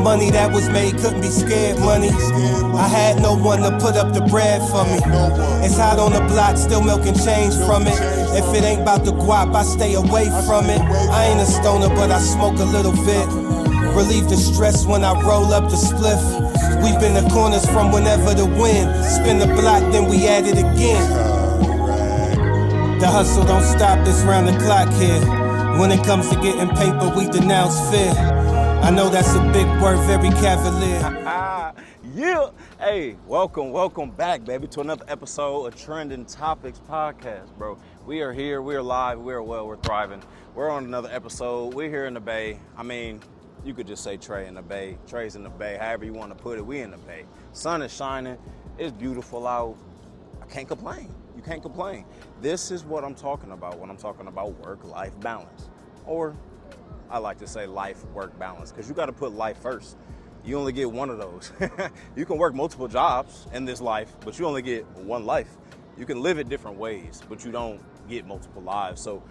money that was made couldn't be scared money. I had no one to put up the bread for me. It's hot on the block, still milking change from it. If it ain't about the guap, I stay away from it. I ain't a stoner, but I smoke a little bit. Relieve the stress when I roll up the spliff. We been the corners from whenever the wind. Spin the block, then we at it again. The hustle don't stop, it's round the clock here. When it comes to getting paper, we denounce fear. I know that's a big word, very cavalier. Yeah. Hey, welcome back, baby, to another episode of Trendon Topics Podcast, bro. We are here, we are live, we are well, we're thriving. We're on another episode. We're here in the Bay. I mean, you could just say Trey in the Bay. Trey's in the Bay, however you want to put it. We in the Bay. Sun is shining. It's beautiful out. I can't complain. You can't complain. This is what I'm talking about when I'm talking about work-life balance. Or I like to say life-work balance, because you got to put life first. You only get one of those. You can work multiple jobs in this life, but you only get one life. You can live it different ways, but you don't get multiple lives. So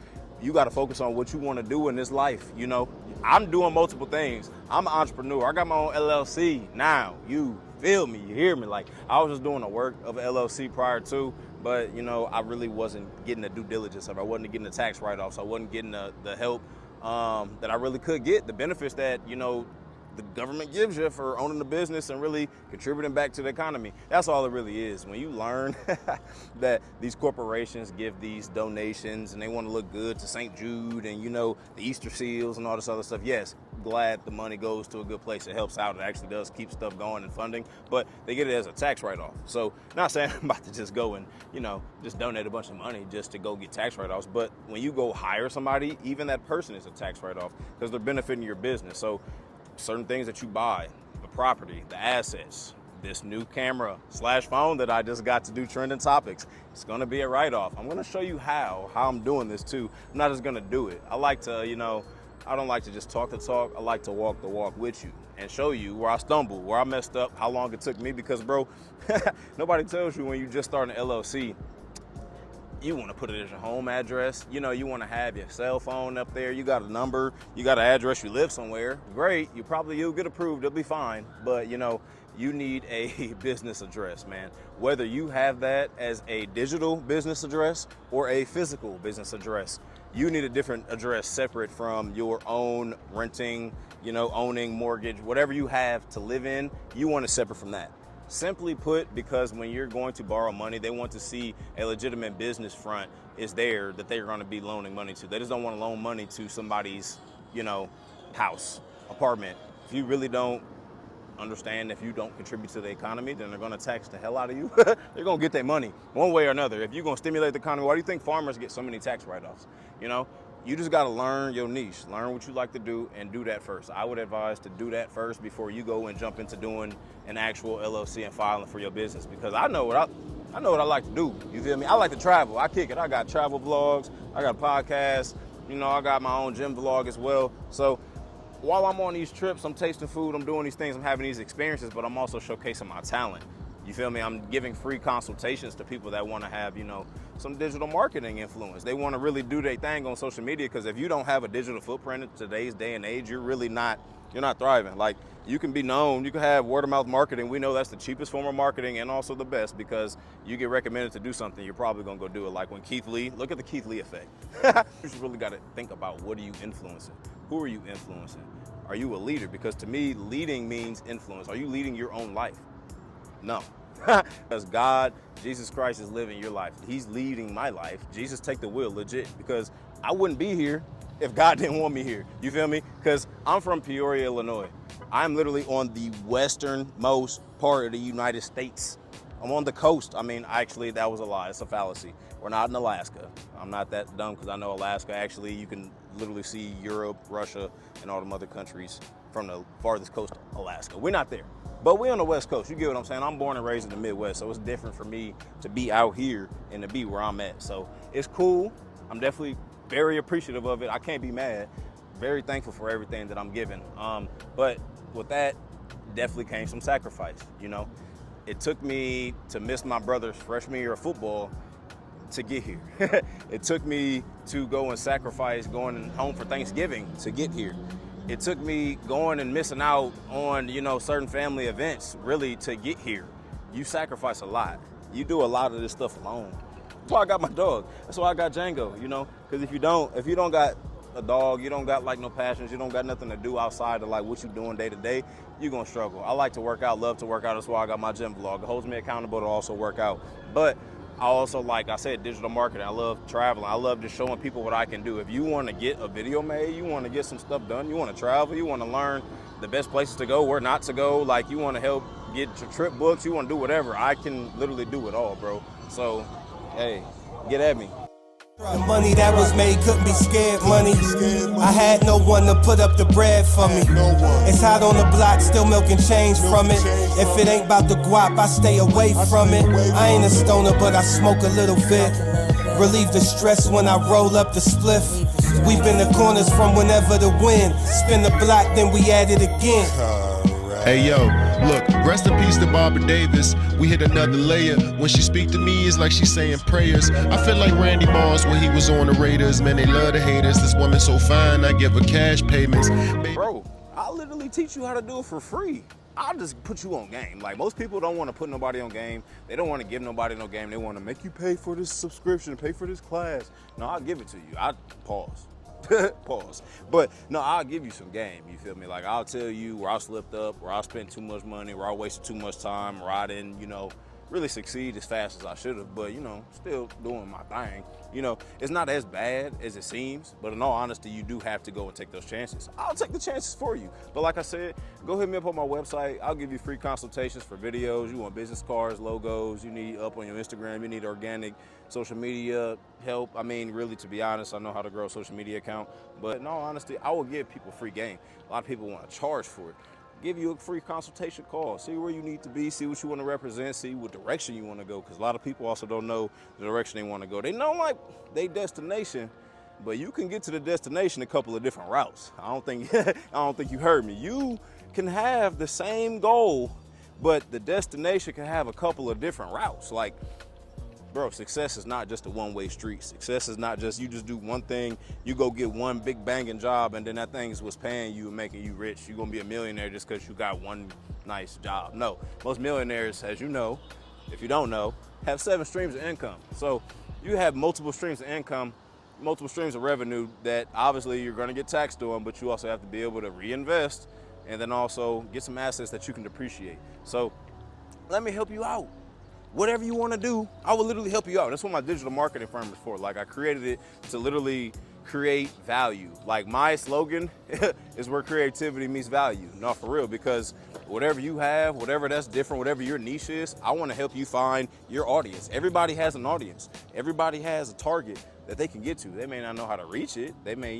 you got to focus on what you want to do in this life. You know, I'm doing multiple things. I'm an entrepreneur. I got my own LLC now. You feel me? You hear me? Like, I was just doing the work of an LLC prior to, but, you know, I really wasn't getting the due diligence of it. I wasn't getting the tax write-offs. I wasn't getting the help that I really could get, the benefits that, you know, the government gives you for owning the business and really contributing back to the economy. That's all it really is. When you learn that these corporations give these donations and they want to look good to St. Jude and, you know, the Easter seals and all this other stuff, yes, glad the money goes to a good place. It helps out. It actually does keep stuff going and funding, but they get it as a tax write-off. So not saying I'm about to just go and, you know, just donate a bunch of money just to go get tax write-offs, but when you go hire somebody, even that person is a tax write-off because they're benefiting your business. So certain things that you buy, the property, the assets, this new camera / phone that I just got to do Trending Topics, it's gonna be a write-off. I'm gonna show you how I'm doing this too. I'm not just gonna do it. I like to, you know, I don't like to just talk the talk. I like to walk the walk with you and show you where I stumbled, where I messed up, how long it took me, because bro, nobody tells you when you just start an LLC, you want to put it as your home address. You know, you want to have your cell phone up there. You got a number, you got an address, you live somewhere. Great, you'll get approved, it'll be fine. But, you know, you need a business address, man. Whether you have that as a digital business address or a physical business address, you need a different address separate from your own renting, you know, owning, mortgage, whatever you have to live in, you want it separate from that. Simply put, because when you're going to borrow money, they want to see a legitimate business front is there that they're going to be loaning money to. They just don't want to loan money to somebody's, you know, house, apartment. If you really don't understand, if you don't contribute to the economy, then they're going to tax the hell out of you. They're going to get their money one way or another. If you're going to stimulate the economy, why do you think farmers get so many tax write-offs? You know, you just got to learn your niche, learn what you like to do, and do that first. I would advise to do that first before you go and jump into doing an actual LLC and filing for your business, because I know what I like to do. You feel me? I like to travel. I kick it. I got travel vlogs. I got podcasts. You know, I got my own gym vlog as well. So while I'm on these trips, I'm tasting food, I'm doing these things, I'm having these experiences, but I'm also showcasing my talent. You feel me? I'm giving free consultations to people that want to have, you know, some digital marketing influence. They want to really do their thing on social media, because if you don't have a digital footprint in today's day and age, you're not thriving. Like, you can be known, you can have word of mouth marketing. We know that's the cheapest form of marketing and also the best, because you get recommended to do something, you're probably going to go do it. Like when Keith Lee, look at the Keith Lee effect. You just really got to think about, what are you influencing? Who are you influencing? Are you a leader? Because to me, leading means influence. Are you leading your own life? No. Because God, Jesus Christ, is living your life. He's leading my life. Jesus, take the wheel, legit, because I wouldn't be here if God didn't want me here. You feel me? Because I'm from Peoria, Illinois. I'm literally on the westernmost part of the United States. I'm on the coast. I mean, actually, that was a lie. It's a fallacy. We're not in Alaska. I'm not that dumb, because I know Alaska, actually, you can literally see Europe, Russia, and all them other countries from the farthest coast of Alaska. We're not there. But we're on the West Coast. You get what I'm saying? I'm born and raised in the Midwest, so it's different for me to be out here and to be where I'm at. So it's cool. I'm definitely very appreciative of it. I can't be mad. Very thankful for everything that I'm given. But with that, definitely came some sacrifice, you know? It took me to miss my brother's freshman year of football to get here. It took me to go and sacrifice going home for Thanksgiving to get here. it took me going and missing out on, certain family events really to get here. You sacrifice a lot. You do a lot of this stuff alone. That's why I got my dog. That's why I got Django, because if you don't got a dog, you don't got like no passions, you don't got nothing to do outside of like what you doing day to day, you're gonna struggle. I like to work out, love to work out. That's why I got my gym vlog. It holds me accountable to also work out. But I also, like I said, digital marketing. I love traveling. I love just showing people what I can do. If you want to get a video made, you want to get some stuff done, you want to travel, you want to learn the best places to go, where not to go, like you want to help get your trip books, you want to do whatever, I can literally do it all, bro. So, hey, get at me. The money that was made couldn't be scared money. I had no one to put up the bread for me. It's hot on the block, still milking change from it. If it ain't about the guap, I stay away from it. I ain't a stoner, but I smoke a little bit. Relieve the stress when I roll up the spliff. Weep in the corners from whenever the wind. Spin the block, then we at it again. Hey yo, look, rest in peace to Barbara Davis. We hit another layer. When she speak to me, it's like she's saying prayers. I feel like Randy Moss when he was on the Raiders. Man, they love the haters. This woman so fine, I give her cash payments. Bro, I literally teach you how to do it for free. I'll just put you on game. Like, most people don't want to put nobody on game. They don't want to give nobody no game. They want to make you pay for this subscription, pay for this class. No, I'll give it to you. I pause. Pause. But no, I'll give you some game, you feel me? Like, I'll tell you where I slipped up, where I spent too much money, where I wasted too much time, where I didn't, really succeed as fast as I should have, but, still doing my thing. It's not as bad as it seems, but in all honesty, you do have to go and take those chances. I'll take the chances for you. But like I said, go hit me up on my website. I'll give you free consultations for videos. You want business cards, logos, you need up on your Instagram, you need organic social media help. I mean, really, to be honest, I know how to grow a social media account, but in all honesty, I will give people free game. A lot of people want to charge for it. Give you a free consultation call, see where you need to be, see what you want to represent, see what direction you want to go, because a lot of people also don't know the direction they want to go. They know like they destination, but you can get to the destination a couple of different routes. I don't think you heard me. You can have the same goal, but the destination can have a couple of different routes. Like, bro, success is not just a one-way street. Success is not just you just do one thing, you go get one big banging job, and then that thing is what's paying you and making you rich. You're gonna be a millionaire just because you got one nice job. No, most millionaires, as you know, if you don't know, have 7 streams of income. So you have multiple streams of income, multiple streams of revenue that obviously you're gonna get taxed on, but you also have to be able to reinvest and then also get some assets that you can depreciate. So let me help you out. Whatever you want to do, I will literally help you out. That's what my digital marketing firm is for. Like, I created it to literally create value. Like, my slogan is where creativity meets value. No, for real, because whatever you have, whatever that's different, whatever your niche is, I want to help you find your audience. Everybody has an audience. Everybody has a target that they can get to. They may not know how to reach it. They may,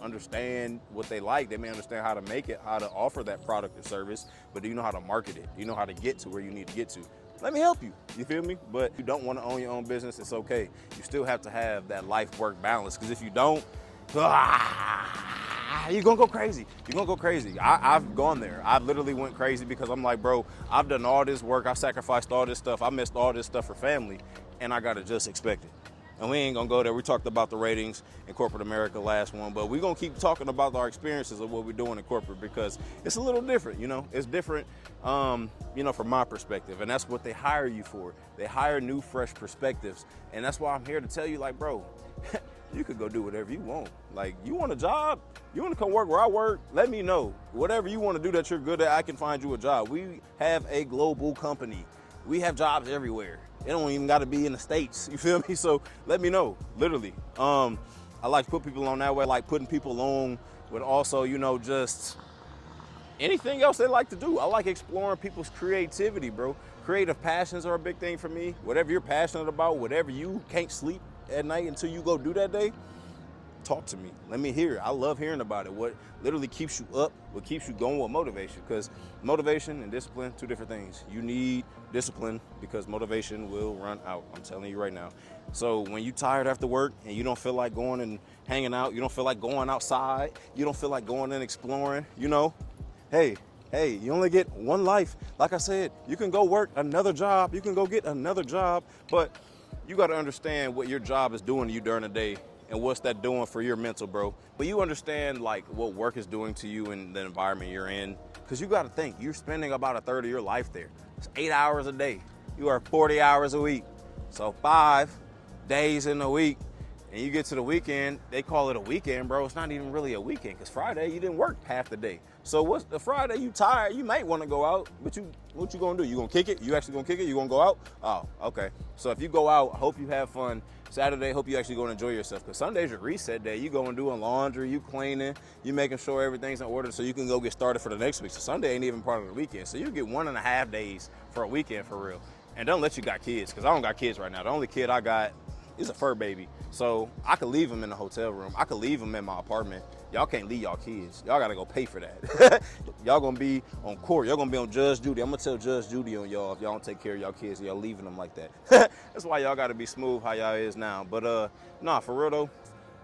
understand what they like. They may understand how to make it, how to offer that product or service, but do you know how to market it? Do you know how to get to where you need to get to? Let me help you, you feel me? But if you don't want to own your own business, it's okay. You still have to have that life-work balance, because if you don't, you're gonna go crazy. You're gonna go crazy. I've gone there. I literally went crazy because I'm like, bro, I've done all this work, I sacrificed all this stuff, I missed all this stuff for family, and I gotta just expect it. And we ain't gonna go there. We talked about the ratings in corporate America last one, but we're gonna keep talking about our experiences of what we're doing in corporate, because it's a little different, It's different, from my perspective, and that's what they hire you for. They hire new, fresh perspectives, and that's why I'm here to tell you, like, bro, you could go do whatever you want. Like, you want a job? You want to come work where I work? Let me know. Whatever you want to do that you're good at, I can find you a job. We have a global company. We have jobs everywhere. It don't even got to be in the States, you feel me? So let me know, literally. I like to put people on that way. I like putting people on with also, just anything else they like to do. I like exploring people's creativity, bro. Creative passions are a big thing for me. Whatever you're passionate about, whatever you can't sleep at night until you go do that day, talk to me. Let me hear it. I love hearing about it. What literally keeps you up, what keeps you going with motivation, because motivation and discipline, 2 different things. You need discipline because motivation will run out. I'm telling you right now. So when you tired after work and you don't feel like going and hanging out, you don't feel like going outside, you don't feel like going and exploring, hey, you only get one life. Like I said, you can go work another job, you can go get another job, but you got to understand what your job is doing to you during the day and what's that doing for your mental, bro. But you understand like what work is doing to you and the environment you're in, because you got to think you're spending about a third of your life there. It's 8 hours a day. You are 40 hours a week, so 5 days in a week. And you get to the weekend, they call it a weekend, bro. It's not even really a weekend, because Friday you didn't work half the day. So what's the Friday you tired? You might want to go out, but what you gonna do? You gonna kick it? You actually gonna kick it? You gonna go out? Oh, okay. So if you go out, I hope you have fun. Saturday, hope you actually go and enjoy yourself, because Sunday's your reset day. You going doing laundry, you cleaning, you making sure everything's in order so you can go get started for the next week. So Sunday ain't even part of the weekend. So you get 1.5 days for a weekend for real. And don't let you got kids, because I don't got kids right now. The only kid I got is a fur baby. So I could leave him in the hotel room. I could leave him in my apartment. Y'all can't leave y'all kids. Y'all gotta go pay for that. Y'all gonna be on court. Y'all gonna be on Judge Judy. I'm gonna tell Judge Judy on y'all if y'all don't take care of y'all kids. Y'all leaving them like that. That's why y'all gotta be smooth how y'all is now. But nah, for real though,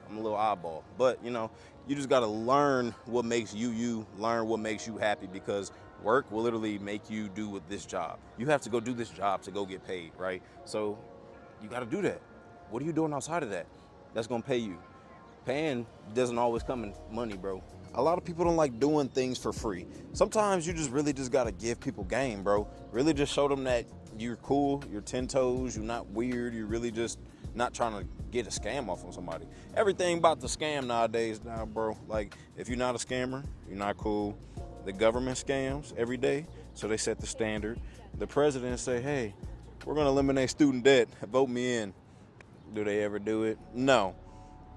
I'm a little oddball. But you know, you just gotta learn what makes you, learn what makes you happy, because work will literally make you do with this job. You have to go do this job to go get paid, right? So you gotta do that. What are you doing outside of that that's gonna pay you? Paying doesn't always come in money, bro. A lot of people don't like doing things for free. Sometimes you just really just gotta give people game, bro. Really just show them that you're cool, you're 10 toes, you're not weird, you're really just not trying to get a scam off on somebody. Everything about the scam nowadays now, bro. Like, if you're not a scammer, you're not cool. The government scams every day, so they set the standard. The president say, hey, we're gonna eliminate student debt, vote me in. Do they ever do it? No.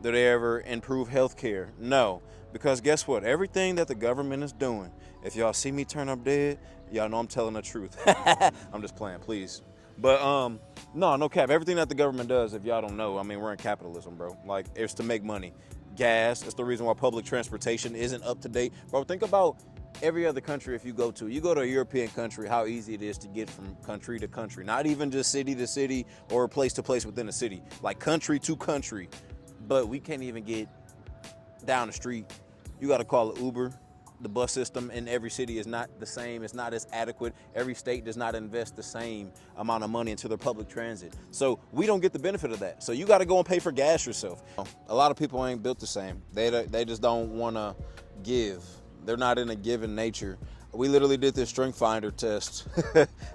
Do they ever improve healthcare? No. Because guess what? Everything that the government is doing, if y'all see me turn up dead, y'all know I'm telling the truth. I'm just playing, please. But no cap. Everything that the government does, if y'all don't know, I mean, we're in capitalism, bro. Like, it's to make money. Gas, that's the reason why public transportation isn't up to date. Bro, think about every other country. If you go to a European country, how easy it is to get from country to country. Not even just city to city or place to place within a city, like country to country. But we can't even get down the street. You got to call an Uber. The bus system in every city is not the same. It's not as adequate. Every state does not invest the same amount of money into their public transit. So we don't get the benefit of that. So you got to go and pay for gas yourself. A lot of people ain't built the same. They just don't want to give. They're not in a giving nature. We literally did this strength finder test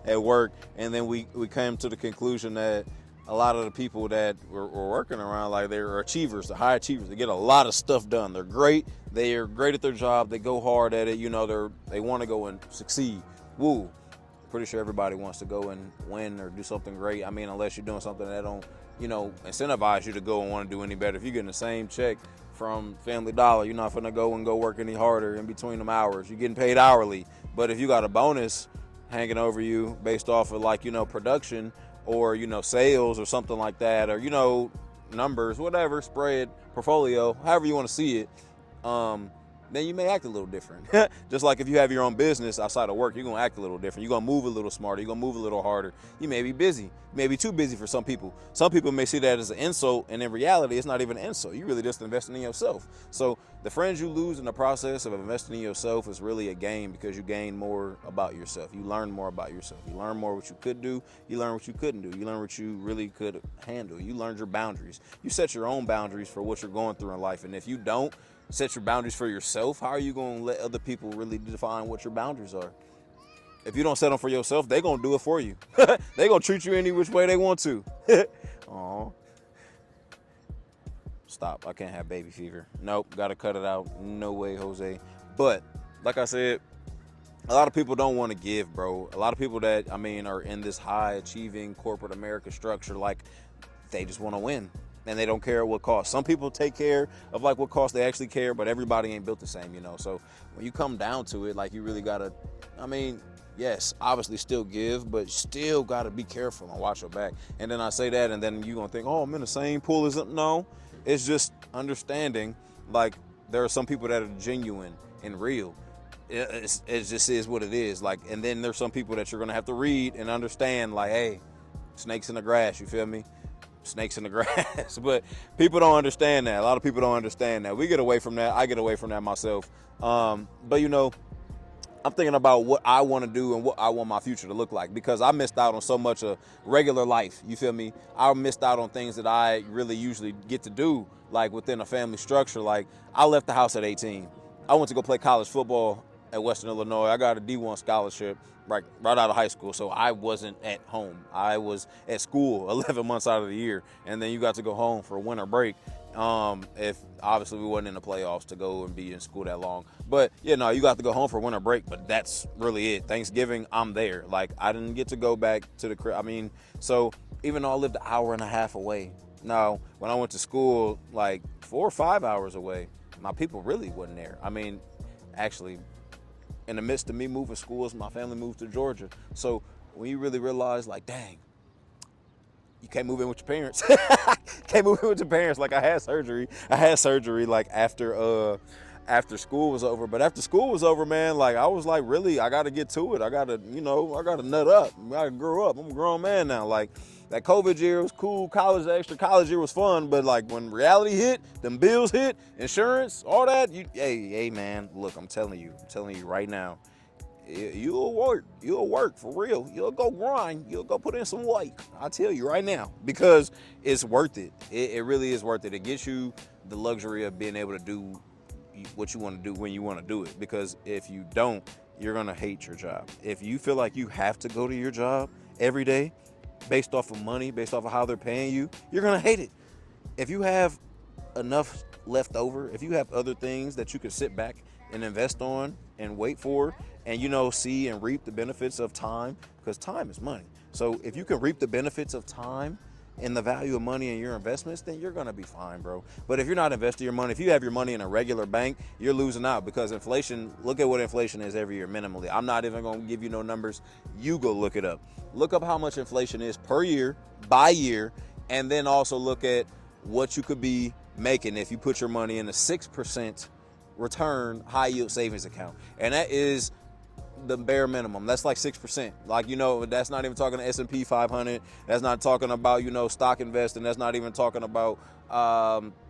at work, and then we came to the conclusion that a lot of the people that we're working around, like, they're achievers, the high achievers. They get a lot of stuff done. They're great. They are great at their job. They go hard at it. You know, they want to go and succeed. Woo. Pretty sure everybody wants to go and win or do something great. I mean, unless you're doing something that don't, you know, incentivize you to go and want to do any better. If you're getting the same check from Family Dollar, you're not finna go work any harder in between them hours. You're getting paid hourly. But if you got a bonus hanging over you based off of, like, you know, production or, you know, sales or something like that, or, you know, numbers, whatever, spread, portfolio, however you want to see it, then you may act a little different. Just like if you have your own business outside of work, you're going to act a little different. You're going to move a little smarter. You're going to move a little harder. You may be busy. You may be too busy for some people. Some people may see that as an insult, and in reality, it's not even an insult. You really just investing in yourself. So the friends you lose in the process of investing in yourself is really a gain, because you gain more about yourself. You learn more about yourself. You learn more what you could do. You learn what you couldn't do. You learn what you really could handle. You learned your boundaries. You set your own boundaries for what you're going through in life. And if you don't set your boundaries for yourself, how are you going to let other people really define what your boundaries are? If you don't set them for yourself, they're going to do it for you. They're going to treat you any which way they want to. Aw. Stop. I can't have baby fever. Nope. Got to cut it out. No way, Jose. But like I said, a lot of people don't want to give, bro. A lot of people that, I mean, are in this high achieving corporate America structure, like, they just want to win. And they don't care at what cost. Some people take care of, like, what cost they actually care, but everybody ain't built the same, you know. So when you come down to it, like, you really gotta, I mean, yes, obviously still give, but still gotta be careful and watch your back. And then I say that, and then you gonna think, oh, I'm in the same pool as them. No, it's just understanding, like, there are some people that are genuine and real. It just is what it is. Like, and then there's some people that you're gonna have to read and understand, like, hey, snakes in the grass, you feel me? Snakes in the grass. But people don't understand that. A lot of people don't understand that. We get away from that. I get away from that myself. But, you know, I'm thinking about what I want to do and what I want my future to look like, because I missed out on so much of regular life. You feel me? I missed out on things that I really usually get to do, like within a family structure. Like, I left the house at 18. I went to go play college football at Western Illinois. I got a D1 scholarship right out of high school, so I wasn't at home. I was at school 11 months out of the year, and then you got to go home for winter break. If obviously we wasn't in the playoffs to go and be in school that long, but you know, you got to go home for winter break, but that's really it. Thanksgiving, I'm there. Like, I didn't get to go back to the crib. I mean, so even though I lived an hour and a half away, now when I went to school like 4 or 5 hours away, my people really wasn't there. I mean, actually, in the midst of me moving schools, my family moved to Georgia. So when you really realize, like, dang, you can't move in with your parents. Can't move in with your parents. Like, I had surgery like after school was over. But after school was over, man, like, I was like, really, I got to get to it. I got to nut up. I got to grow up. I'm a grown man now. Like, that COVID year was cool. The extra college year was fun. But like, when reality hit, them bills hit, insurance, all that, hey, man, look, I'm telling you right now, you'll work for real. You'll go grind. You'll go put in some weight. I'll tell you right now, because it's worth it. It really is worth it. It gets you the luxury of being able to do what you want to do when you want to do it. Because if you don't, you're going to hate your job. If you feel like you have to go to your job every day based off of money, based off of how they're paying you, you're going to hate it. If you have enough left over, if you have other things that you can sit back and invest on and wait for, and see and reap the benefits of time, because time is money. So if you can reap the benefits of time and the value of money in your investments, then you're gonna be fine, bro. But if you're not investing your money, if you have your money in a regular bank, you're losing out, because inflation, look at what inflation is every year minimally. I'm not even gonna give you no numbers. You go look it up. Look up how much inflation is per year, by year, and then also look at what you could be making if you put your money in a 6% return high yield savings account. And that is the bare minimum. That's like 6%. Like, that's not even talking to S&P 500. That's not talking about, stock investing. That's not even talking about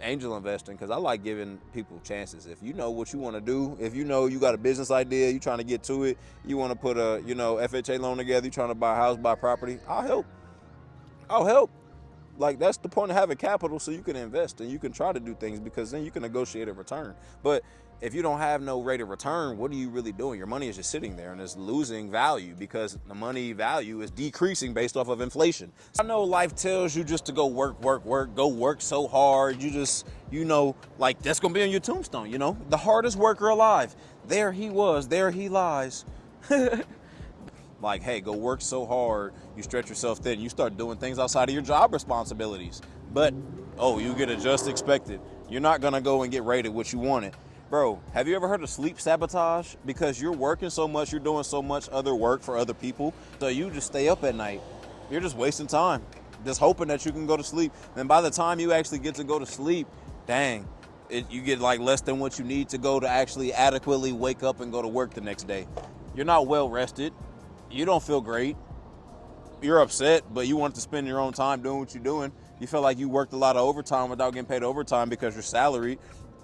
angel investing, because I like giving people chances. If you know what you want to do, if you got a business idea, you're trying to get to it, you want to put a, FHA loan together, you're trying to buy a house, buy property, I'll help. Like, that's the point of having capital, so you can invest and you can try to do things, because then you can negotiate a return. But if you don't have no rate of return, what are you really doing? Your money is just sitting there and it's losing value, because the money value is decreasing based off of inflation. I know life tells you just to go work, go work so hard. You just, like, that's going to be on your tombstone, the hardest worker alive. There he was, there he lies. Like, hey, go work so hard, you stretch yourself thin, you start doing things outside of your job responsibilities. But, you get a just expected. You're not gonna go and get rated what you wanted. Bro, have you ever heard of sleep sabotage? Because you're working so much, you're doing so much other work for other people, so you just stay up at night. You're just wasting time, just hoping that you can go to sleep. And by the time you actually get to go to sleep, dang, you get like less than what you need to go to actually adequately wake up and go to work the next day. You're not well rested. You don't feel great. You're upset, but you want to spend your own time doing what you're doing. You feel like you worked a lot of overtime without getting paid overtime because you're salaried.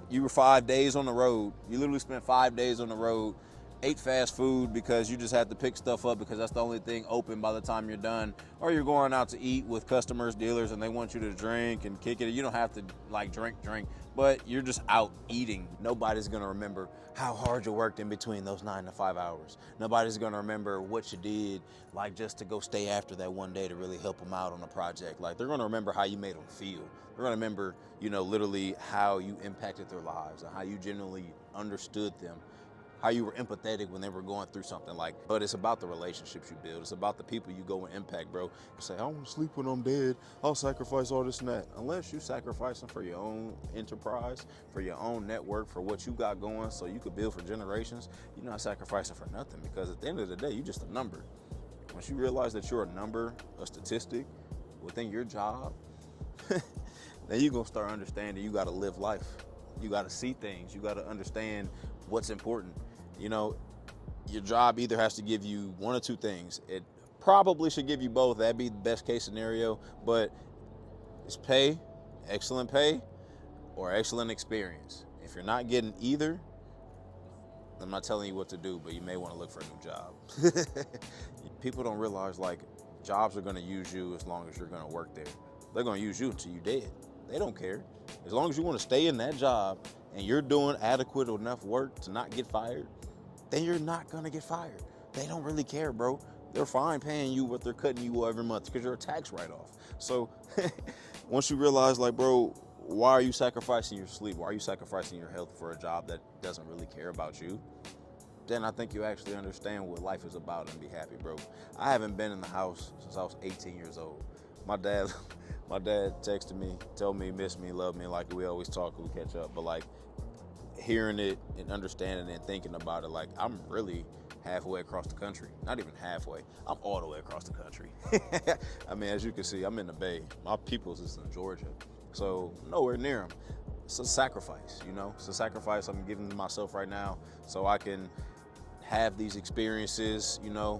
You were 5 days on the road. You literally spent 5 days on the road, ate fast food because you just had to pick stuff up because that's the only thing open by the time you're done. Or you're going out to eat with customers, dealers, and they want you to drink and kick it. You don't have to like drink, but you're just out eating. Nobody's gonna remember how hard you worked in between those 9 to 5 hours. Nobody's gonna remember what you did, like just to go stay after that one day to really help them out on a project. Like, they're gonna remember how you made them feel. They're gonna remember, literally how you impacted their lives and how you genuinely understood them, how you were empathetic when they were going through something. But it's about the relationships you build. It's about the people you go and impact, bro. You say, I want to sleep when I'm dead. I'll sacrifice all this and that. Unless you sacrifice them for your own enterprise, for your own network, for what you got going so you could build for generations, you're not sacrificing for nothing, because at the end of the day, you're just a number. Once you realize that you're a number, a statistic within your job, then you're going to start understanding you got to live life. You got to see things. You got to understand what's important. Your job either has to give you one or two things. It probably should give you both. That'd be the best case scenario. But it's excellent pay, or excellent experience. If you're not getting either, I'm not telling you what to do, but you may want to look for a new job. People don't realize, like, jobs are going to use you as long as you're going to work there. They're going to use you until you're dead. They don't care. As long as you want to stay in that job and you're doing adequate enough work to not get fired, then you're not going to get fired. They don't really care, bro. They're fine paying you what they're cutting you every month because you're a tax write-off. So once you realize, like, bro, why are you sacrificing your sleep? Why are you sacrificing your health for a job that doesn't really care about you? Then I think you actually understand what life is about and be happy, bro. I haven't been in the house since I was 18 years old. My dad texted me, told me he missed me, loved me, like we always talk, we catch up. But like hearing it and understanding it and thinking about it, like I'm really halfway across the country. Not even halfway. I'm all the way across the country. I mean, as you can see, I'm in the Bay. My people's is in Georgia. So nowhere near them. It's a sacrifice, you know? It's a sacrifice I'm giving to myself right now so I can have these experiences, you know,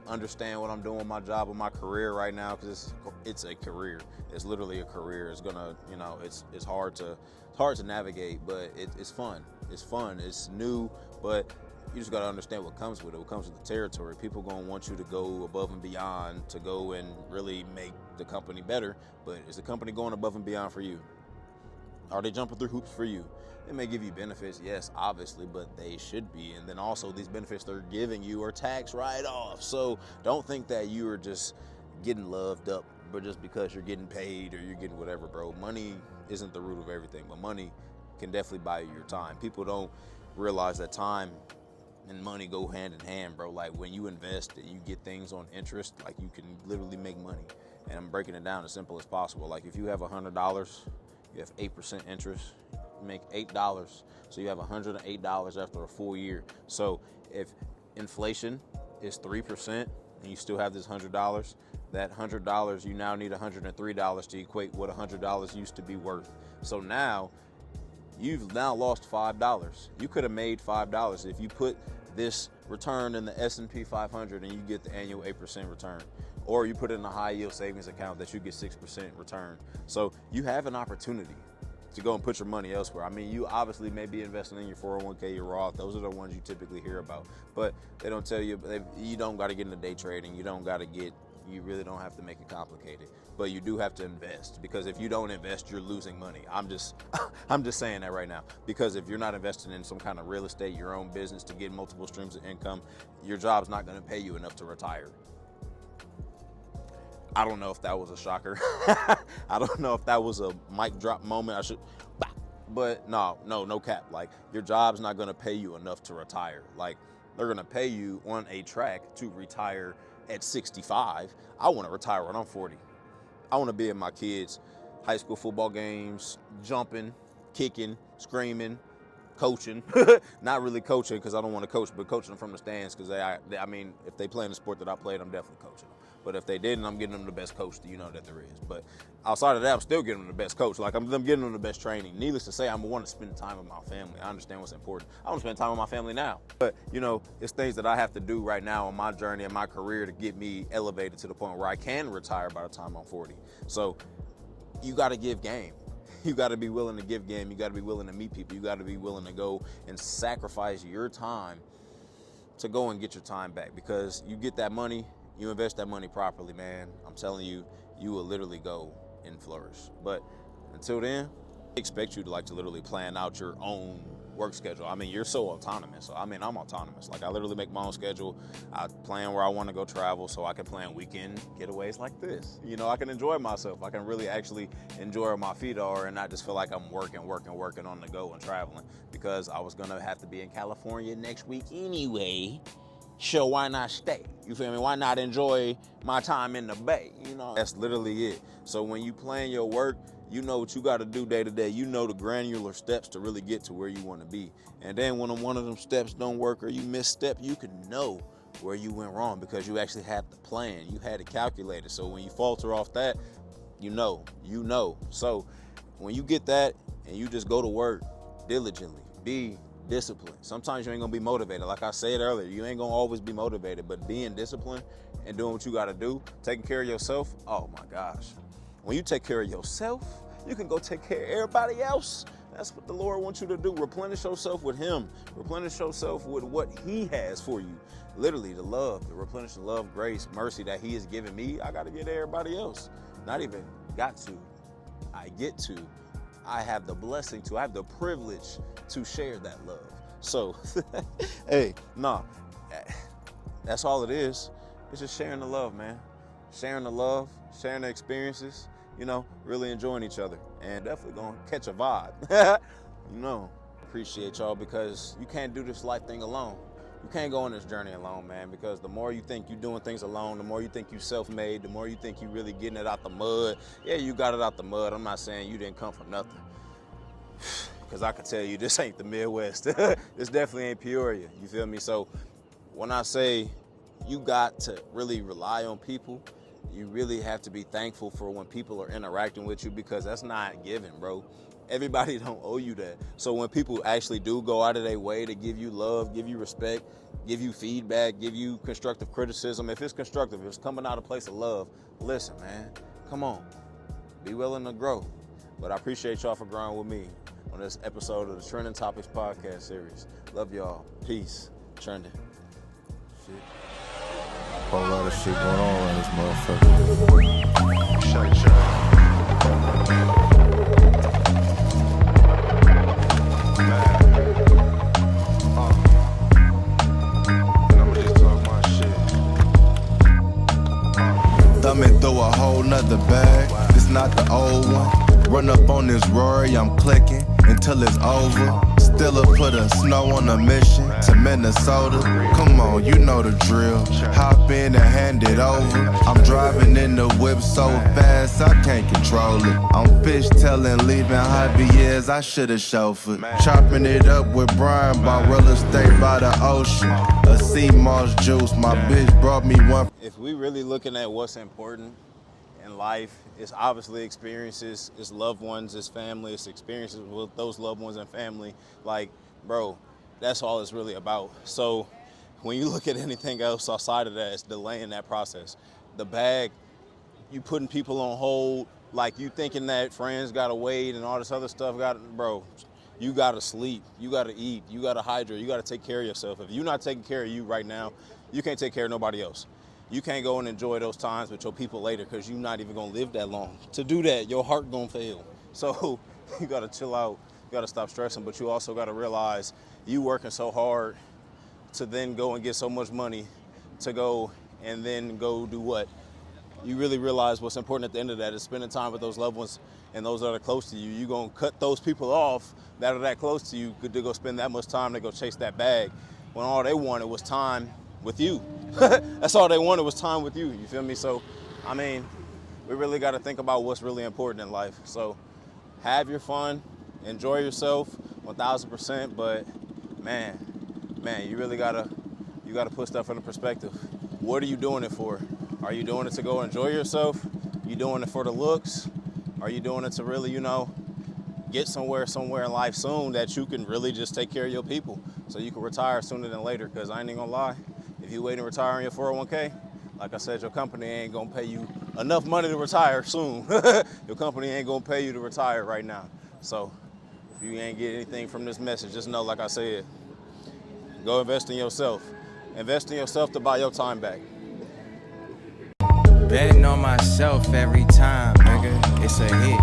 understand what I'm doing with my job and my career right now, because it's a career. It's literally a career. It's gonna, you know, it's hard to navigate, but it's fun. It's fun. It's new, but you just gotta understand what comes with it. What comes with the territory. People gonna want you to go above and beyond to go and really make the company better. But is the company going above and beyond for you? Are they jumping through hoops for you? It may give you benefits, yes, obviously, but they should be. And then also these benefits they're giving you are tax write-offs. So don't think that you are just getting loved up, but just because you're getting paid or you're getting whatever, bro. Money isn't the root of everything, but money can definitely buy you your time. People don't realize that time and money go hand in hand, bro. Like when you invest and you get things on interest, like you can literally make money. And I'm breaking it down as simple as possible. Like if you have $100, you have 8% interest, you make $8. So you have $108 after a full year. So if inflation is 3% and you still have this $100, that $100, you now need $103 to equate what $100 used to be worth. So now you've now lost $5. You could have made $5 if you put this return in the S&P 500 and you get the annual 8% return. Or you put it in a high yield savings account that you get 6% return. So you have an opportunity to go and put your money elsewhere. I mean, you obviously may be investing in your 401k, your Roth. Those are the ones you typically hear about. But they don't tell you, you don't got to get into day trading. You really don't have to make it complicated. But you do have to invest, because if you don't invest, you're losing money. I'm just saying that right now. Because if you're not investing in some kind of real estate, your own business to get multiple streams of income, your job's not going to pay you enough to retire. I don't know if that was a shocker. I don't know if that was a mic drop moment. But no cap. Like your job's not gonna pay you enough to retire. Like they're gonna pay you on a track to retire at 65. I wanna retire when I'm 40. I wanna be at my kids' high school football games, jumping, kicking, screaming, coaching. Not really coaching because I don't want to coach, but coaching them from the stands because I mean, if they play in the sport that I played, I'm definitely coaching them. But if they didn't, I'm getting them the best coach that you know that there is. But outside of that, I'm still getting them the best coach. Like I'm getting them the best training. Needless to say, I'm want to spend time with my family. I understand what's important. I want to spend time with my family now. But you know, it's things that I have to do right now on my journey and my career to get me elevated to the point where I can retire by the time I'm 40. So you got to give game. You got to be willing to give game. You got to be willing to meet people. You got to be willing to go and sacrifice your time to go and get your time back, because you get that money, you invest that money properly, man. I'm telling you, you will literally go and flourish. But until then, I expect you to literally plan out your own work schedule. I mean, you're so autonomous. So, I mean, I'm autonomous. Like I literally make my own schedule. I plan where I want to go travel so I can plan weekend getaways like this. You know, I can enjoy myself. I can really actually enjoy where my feet are and not just feel like I'm working on the go and traveling, because I was going to have to be in California next week anyway. So why not stay? You feel me? Why not enjoy my time in the Bay? You know, that's literally it. So when you plan your work, you know what you got to do day to day. You know the granular steps to really get to where you want to be. And then when one of them steps don't work or you misstep, you can know where you went wrong because you actually had the plan. You had it calculated. So when you falter off that, you know. So when you get that and you just go to work diligently, be disciplined. Sometimes you ain't gonna be motivated. Like I said earlier, you ain't gonna always be motivated, but being disciplined and doing what you gotta do, taking care of yourself, oh my gosh. When you take care of yourself, you can go take care of everybody else. That's what the Lord wants you to do. Replenish yourself with him. Replenish yourself with what he has for you. Literally, the love, the replenishing love, grace, mercy that he has given me, I got to give everybody else. Not even got to. I get to. I have the blessing to. I have the privilege to share that love. So, hey, that's all it is. It's just sharing the love, man. Sharing the love, sharing the experiences, really enjoying each other, and definitely gonna catch a vibe. Appreciate y'all, because you can't do this life thing alone. You can't go on this journey alone, man, because the more you think you're doing things alone, the more you think you're self-made, the more you think you're really getting it out the mud. Yeah, you got it out the mud. I'm not saying you didn't come from nothing, because I can tell you this ain't the Midwest. This definitely ain't Peoria, you feel me? So when I say you got to really rely on people, you really have to be thankful for when people are interacting with you, because that's not given, bro. Everybody don't owe you that. So when people actually do go out of their way to give you love, give you respect, give you feedback, give you constructive criticism, if it's constructive, if it's coming out of a place of love, listen, man, come on, be willing to grow. But I appreciate y'all for growing with me on this episode of the Trendon Topics podcast series. Love y'all. Peace. Trendon. Shit. Whole lot of shit going on around this motherfucker. Shut. Thumbing through a whole nother bag. This not the old one. Run up on this Rory, I'm clicking until it's over. Still put a snow on a mission to Minnesota. Come on, you know the drill. Hop in and hand it over. I'm driving in the whip so fast I can't control it. I'm fishtailing, leaving Javier's, I should've chauffeured. Chopping it up with Brian, bought real estate by the ocean. A sea moss juice, my bitch brought me one. If we really looking at what's important in life, it's obviously experiences, it's loved ones, it's family, it's experiences with those loved ones and family. Like, bro, that's all it's really about. So when you look at anything else outside of that, it's delaying that process. The bag, you putting people on hold, like you thinking that friends gotta wait and all this other stuff, bro, you gotta sleep, you gotta eat, you gotta hydrate, you gotta take care of yourself. If you're not taking care of you right now, you can't take care of nobody else. You can't go and enjoy those times with your people later, because you're not even gonna live that long. To do that, your heart gonna fail. So you gotta chill out, you gotta stop stressing, but you also gotta realize you working so hard to then go and get so much money to go and then go do what? You really realize what's important at the end of that is spending time with those loved ones and those that are close to you. You're gonna cut those people off that are that close to you to go spend that much time to go chase that bag, when all they wanted was time with you. That's all they wanted was time with you, you feel me? So, I mean, we really gotta think about what's really important in life. So, have your fun, enjoy yourself 1000%, but man, you really gotta put stuff into perspective. What are you doing it for? Are you doing it to go enjoy yourself? You doing it for the looks? Are you doing it to really, get somewhere in life soon that you can really just take care of your people so you can retire sooner than later? Because I ain't even gonna lie, if you wait and retire on your 401k, like I said, your company ain't gonna pay you enough money to retire soon. Your company ain't gonna pay you to retire right now. So if you ain't get anything from this message, just know, like I said, go invest in yourself. Invest in yourself to buy your time back. Betting on myself every time, nigga, it's a hit.